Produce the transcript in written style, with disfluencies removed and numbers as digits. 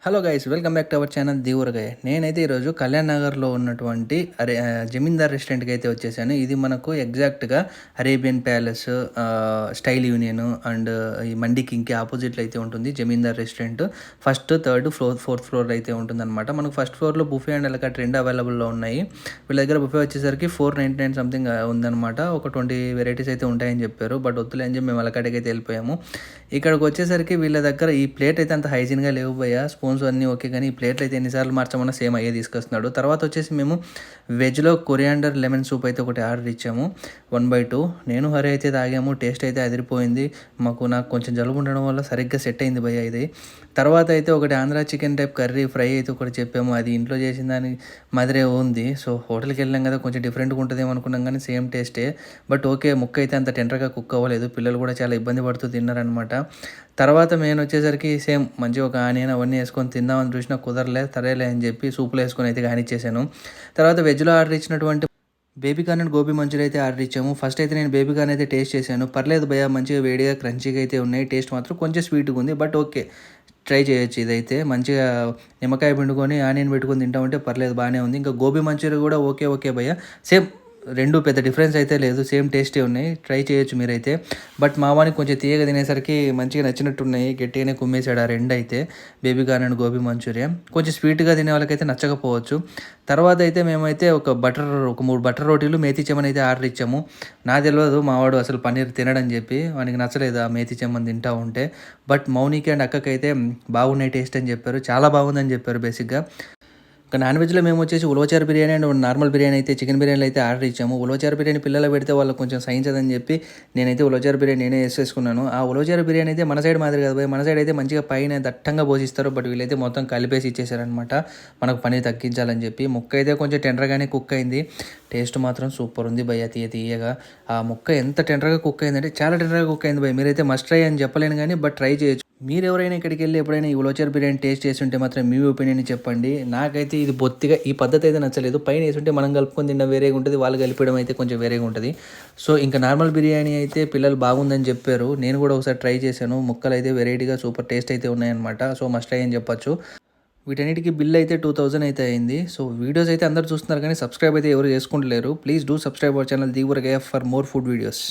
Hello guys, welcome back to our channel Divuragaya. నేనైతే ఈరోజు కళ్యాణ్ నగర్లో ఉన్నటువంటి జమీందార్ రెస్టారెంట్కి అయితే వచ్చేసాను. ఇది మనకు ఎగ్జాక్ట్గా Arabian palace, style union and ఈ మండి కింగ్కి ఆపోజిట్లో అయితే ఉంటుంది Zamindar restaurant. First, third floor, fourth floor అయితే ఉంటుందన్నమాట. మనకు ఫస్ట్ ఫ్లోర్లో బుఫే అండ్ అలకాట్ రెండు అవైలబుల్లో ఉన్నాయి. వీళ్ళ దగ్గర బుఫే వచ్చేసరికి 499 సంథింగ్ ఉందన్నమాట. ఒక 20 వెరైటీస్ అయితే ఉంటాయని చెప్పారు. బట్ వద్దులే అని చెప్పి మేము అలకాటికి అయితే వెళ్ళిపోయాము. ఇక్కడికి వచ్చేసరికి వీళ్ళ దగ్గర ఈ ప్లేట్ అయితే అంత హైజీన్గా లేవు భయ్యా. స్పూన్స్ అన్నీ ఓకే, కానీ ఈ ప్లేట్లు అయితే ఎన్నిసార్లు మార్చమన్నా సేమ్ అయ్యే తీసుకొస్తున్నాడు. తర్వాత వచ్చేసి మేము వెజ్లో కొరియాండర్ లెమన్ సూప్ అయితే ఒకటి ఆర్డర్ ఇచ్చాము 1/2. నేను హరి అయితే తాగాము. టేస్ట్ అయితే అదిరిపోయింది. నాకు కొంచెం జలుబు ఉండడం వల్ల సరిగ్గా సెట్ అయింది భయ్యా ఇది. తర్వాత అయితే ఒకటి Andhra chicken type curry fry అయితే ఒకటి చెప్పాము. అది ఇంట్లో చేసిన దాని మాదిరే ఉంది. సో హోటల్కి వెళ్ళాం కదా, కొంచెం డిఫరెంట్గా ఉంటుందేమో అనుకున్నాం, కానీ సేమ్ టేస్టే. బట్ ఓకే, ముక్క అయితే అంత టెండర్గా కుక్ అవ్వలేదు. పిల్లలు కూడా చాలా ఇబ్బంది పడుతూ తిన్నారనమాట. తర్వాత నేను వచ్చేసరికి సేమ్ మంచిగా ఒక ఆనియన్ అవన్నీ వేసుకొని తిందామని చూసినా కుదరలే. సరేలే అని చెప్పి సూపులు వేసుకొని అయితే కానిచ్చేసాను. తర్వాత వెజ్లో ఆర్డర్ ఇచ్చినటువంటి baby corn and gobi manchurian అయితే ఆర్డర్ ఇచ్చాము. ఫస్ట్ అయితే నేను బేబీ కార్న్ అయితే టేస్ట్ చేశాను. పర్లేదు భయ్యా, మంచిగా వేడిగా క్రంచీగా అయితే ఉన్నాయి. టేస్ట్ మాత్రం కొంచెం స్వీట్గా ఉంది. బట్ ఓకే, ట్రై చేయొచ్చు. ఇదైతే మంచిగా నిమ్మకాయ పిండుకొని ఆనియన్ పెట్టుకొని తింటామంటే పర్లేదు, బాగానే ఉంది. ఇంకా గోబీ మంచూరియా కూడా ఓకే ఓకే భయ్యా, సేమ్ రెండు పెద్ద డిఫరెన్స్ అయితే లేదు, సేమ్ టేస్టే ఉన్నాయి. ట్రై చేయొచ్చు మీరైతే. బట్ మా వానికి కొంచెం తీయగా తినేసరికి మంచిగా నచ్చినట్టున్నాయి. గట్టిగానే కుమ్మేశాడు ఆ రెండు అయితే, baby corn and gobi manchurian. కొంచెం స్వీట్గా తినే వాళ్ళకైతే నచ్చకపోవచ్చు. తర్వాత అయితే మేమైతే ఒక 3 బటర్ రోటీలు మేతి చెమన్ అయితే ఆర్డర్ ఇచ్చాము. నాకు తెలియదు మావాడు అసలు పన్నీర్ తినడని చెప్పి, వానికి నచ్చలేదు ఆ మేతి చెమన్ తింటా ఉంటే. బట్ మౌనికి అండ్ అక్కకైతే బాగున్నాయి టేస్ట్ అని చెప్పారు, చాలా బాగుందని చెప్పారు బేసిక్గా. ఇంకా నాన్ వెజ్లో మేము వచ్చేసి ఉలవచారు బిర్యానీ అండ్ నార్మల్ బిర్యానీ అయితే, చికెన్ బిర్యానీలు అయితే ఆర్డర్ ఇచ్చాము. ఉలవచారు బిర్యానీ పిల్లలు పెడితే వాళ్ళకి కొంచెం సహించదని చెప్పి నేనైతే ఉలవచారు బిర్యానీ నేనే వేసేసుకున్నాను. ఆ ఉలవచారు బిర్యానీ అయితే మన సైడ్ మాదిరి కదా, మన సైడ్ అయితే మంచిగా పైన దట్టంగా పోషిస్తారు. బట్ వీళ్ళైతే మొత్తం కలిపేసి ఇచ్చేసారనమాట, మనకు పని తగ్గించాలని చెప్పి. ముక్క అయితే కొంచెం టెండర్గానే కుక్ అయింది. టేస్ట్ మాత్రం సూపర్ ఉంది భయ్య, తీయగా. ఆ ముక్క ఎంత టెండర్గా కుక్ అయిందంటే చాలా టెండర్గా కుక్ అయింది భయ్య. మీరైతే మస్ట్ ట్రై అని చెప్పలేను కానీ, బట్ ట్రై చేయొచ్చు. మీరు ఎవరైనా ఇక్కడికి వెళ్ళి ఎప్పుడైనా ఈ ఉలవచారు బిర్యానీ టేస్ట్ చేసి ఉంటే మాత్రం మీ ఒపీనియన్ చెప్పండి. నాకైతే ఇది బొత్తిగా ఈ పద్ధతి అయితే నచ్చలేదు. పైన వేసుంటే మనం కలుపుకొని తిన్న వేరేగా ఉంటుంది, వాళ్ళు కలిపడం అయితే కొంచెం వేరేగా ఉంటుంది. సో ఇంకా నార్మల్ బిర్యానీ అయితే పిల్లలు బాగుందని చెప్పారు. నేను కూడా ఒకసారి ట్రై చేశాను. ముక్కలు అయితే వెరైటీగా సూపర్ టేస్ట్ అయితే ఉన్నాయన్నమాట. సో మస్ట్ ట్రై అని చెప్పొచ్చు. వీటన్నిటికీ బిల్ అయితే 2000 అయితే అయింది. సో వీడియోస్ అయితే అందరు చూస్తున్నారు కానీ సబ్స్క్రైబ్ అయితే ఎవరు చేసుకుంటలేరు. Please do subscribe our channel Divuragaya for more food videos.